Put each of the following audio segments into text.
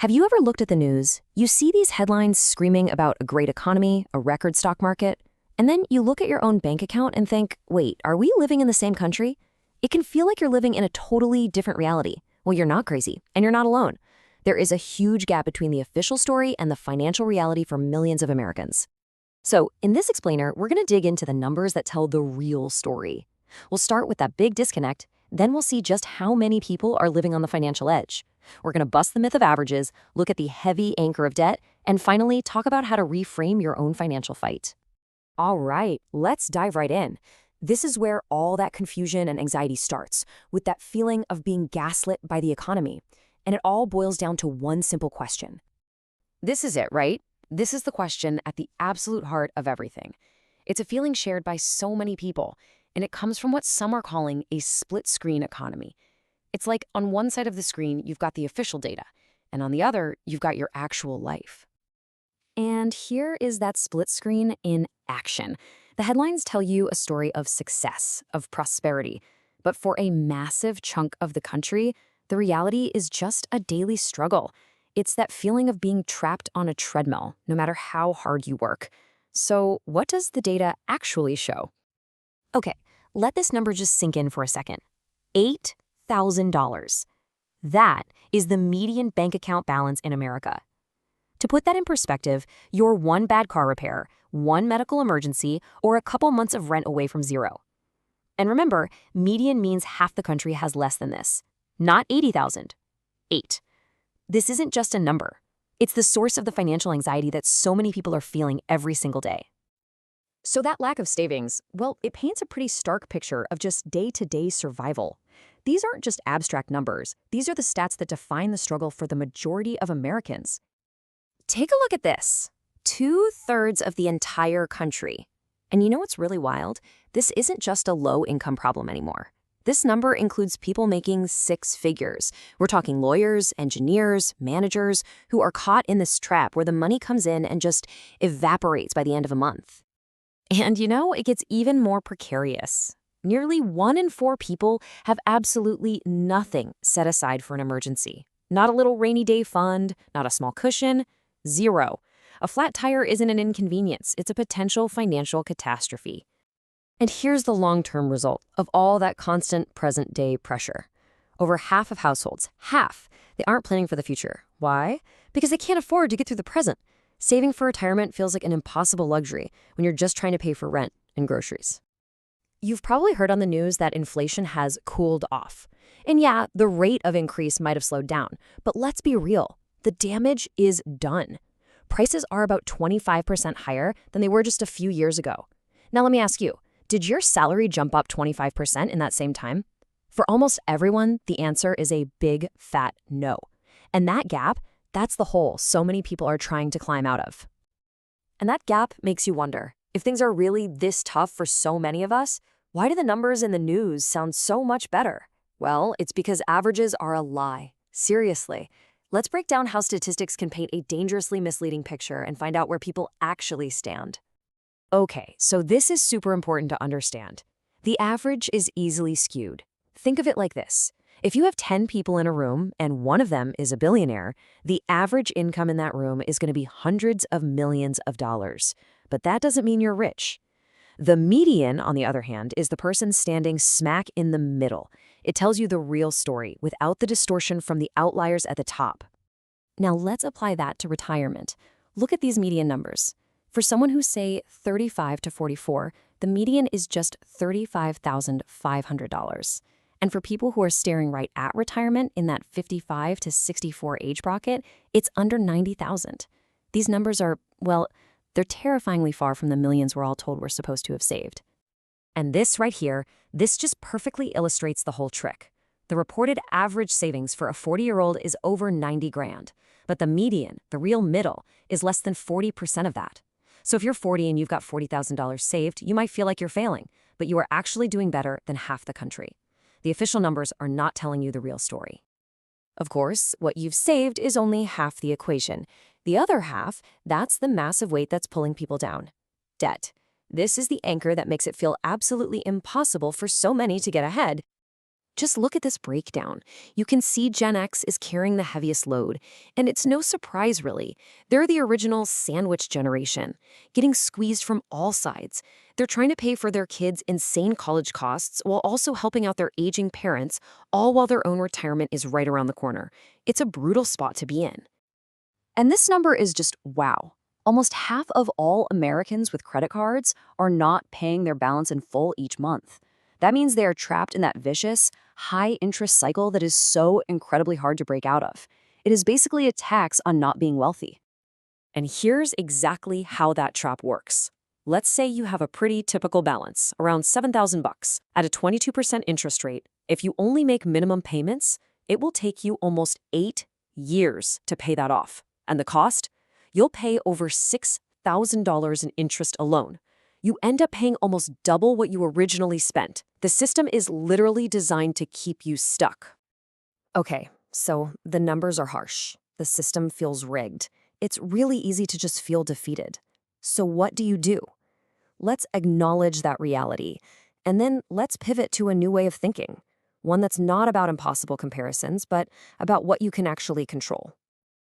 Have you ever looked at the news? You see these headlines screaming about a great economy, a record stock market, and then you look at your own bank account and think, wait, are we living in the same country? It can feel like you're living in a totally different reality. Well, you're not crazy, and you're not alone. There is a huge gap between the official story and the financial reality for millions of Americans. So, in this explainer, we're going to dig into the numbers that tell the real story. We'll start with that big disconnect, then we'll see just how many people are living on the financial edge. We're going to bust the myth of averages, look at the heavy anchor of debt, and finally talk about how to reframe your own financial fight. All right, let's dive right in. This is where all that confusion and anxiety starts, with that feeling of being gaslit by the economy. And it all boils down to one simple question. This is it, right? This is the question at the absolute heart of everything. It's a feeling shared by so many people, and it comes from what some are calling a split-screen economy. It's like on one side of the screen, you've got the official data, and on the other, you've got your actual life. And here is that split screen in action. The headlines tell you a story of success, of prosperity. But for a massive chunk of the country, the reality is just a daily struggle. It's that feeling of being trapped on a treadmill, no matter how hard you work. So what does the data actually show? Okay, let this number just sink in for a second. $8,000. That is the median bank account balance in America. To put that in perspective, you're one bad car repair, one medical emergency, or a couple months of rent away from zero. And remember, median means half the country has less than this. Not 80,000. 8. This isn't just a number. It's the source of the financial anxiety that so many people are feeling every single day. So that lack of savings, well, it paints a pretty stark picture of just day-to-day survival. These aren't just abstract numbers. These are the stats that define the struggle for the majority of Americans. Take a look at this. 2/3 of the entire country. And you know what's really wild? This isn't just a low-income problem anymore. This number includes people making six figures. We're talking lawyers, engineers, managers who are caught in this trap where the money comes in and just evaporates by the end of a month. And you know, it gets even more precarious. Nearly 1 in 4 people have absolutely nothing set aside for an emergency. Not a little rainy day fund, not a small cushion, zero. A flat tire isn't an inconvenience, it's a potential financial catastrophe. And here's the long-term result of all that constant present-day pressure. Over half of households, they aren't planning for the future. Why? Because they can't afford to get through the present. Saving for retirement feels like an impossible luxury when you're just trying to pay for rent and groceries. You've probably heard on the news that inflation has cooled off. And yeah, the rate of increase might have slowed down, but let's be real. The damage is done. Prices are about 25% higher than they were just a few years ago. Now let me ask you, did your salary jump up 25% in that same time? For almost everyone, the answer is a big, fat no. And that gap, that's the hole so many people are trying to climb out of. And that gap makes you wonder, if things are really this tough for so many of us, why do the numbers in the news sound so much better? Well, it's because averages are a lie. Seriously. Let's break down how statistics can paint a dangerously misleading picture and find out where people actually stand. Okay, so this is super important to understand. The average is easily skewed. Think of it like this. If you have 10 people in a room and one of them is a billionaire, the average income in that room is going to be hundreds of millions of dollars. But that doesn't mean you're rich. The median, on the other hand, is the person standing smack in the middle. It tells you the real story without the distortion from the outliers at the top. Now let's apply that to retirement. Look at these median numbers. For someone who's, say, 35 to 44, the median is just $35,500. And for people who are staring right at retirement in that 55 to 64 age bracket, it's under $90,000. These numbers are, well, they're terrifyingly far from the millions we're all told we're supposed to have saved. And this right here, this just perfectly illustrates the whole trick. The reported average savings for a 40-year-old is over 90 grand, but the median, the real middle, is less than 40% of that. So if you're 40 and you've got $40,000 saved, you might feel like you're failing, but you are actually doing better than half the country. The official numbers are not telling you the real story. Of course, what you've saved is only half the equation. The other half, that's the massive weight that's pulling people down. Debt. This is the anchor that makes it feel absolutely impossible for so many to get ahead. Just look at this breakdown. You can see Gen X is carrying the heaviest load, and it's no surprise, really. They're the original sandwich generation, getting squeezed from all sides. They're trying to pay for their kids' insane college costs while also helping out their aging parents, all while their own retirement is right around the corner. It's a brutal spot to be in. And this number is just wow. Almost half of all Americans with credit cards are not paying their balance in full each month. That means they are trapped in that vicious, high-interest cycle that is so incredibly hard to break out of. It is basically a tax on not being wealthy. And here's exactly how that trap works. Let's say you have a pretty typical balance, around $7,000, at a 22% interest rate. If you only make minimum payments, it will take you almost 8 years to pay that off. And the cost? You'll pay over $6,000 in interest alone. You end up paying almost double what you originally spent. The system is literally designed to keep you stuck. Okay, so the numbers are harsh. The system feels rigged. It's really easy to just feel defeated. So what do? Let's acknowledge that reality, and then let's pivot to a new way of thinking. One that's not about impossible comparisons, but about what you can actually control.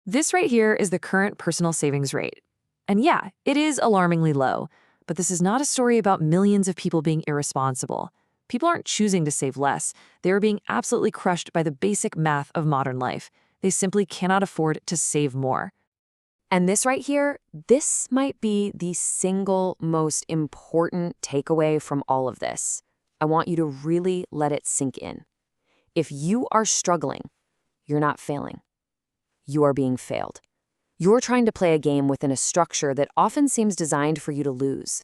This right here is the current personal savings rate. And yeah, it is alarmingly low. But this is not a story about millions of people being irresponsible. People aren't choosing to save less. They are being absolutely crushed by the basic math of modern life. They simply cannot afford to save more. And this right here, this might be the single most important takeaway from all of this. I want you to really let it sink in. If you are struggling, you're not failing. You are being failed. You're trying to play a game within a structure that often seems designed for you to lose.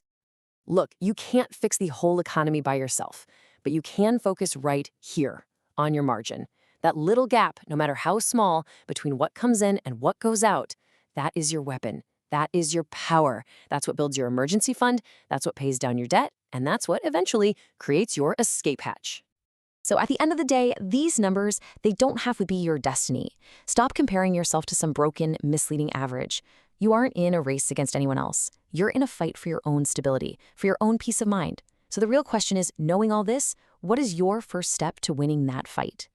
Look, you can't fix the whole economy by yourself, but you can focus right here, on your margin. That little gap, no matter how small, between what comes in and what goes out, that is your weapon. That is your power. That's what builds your emergency fund, that's what pays down your debt, and that's what eventually creates your escape hatch. So at the end of the day, these numbers, they don't have to be your destiny. Stop comparing yourself to some broken, misleading average. You aren't in a race against anyone else. You're in a fight for your own stability, for your own peace of mind. So the real question is, knowing all this, what is your first step to winning that fight?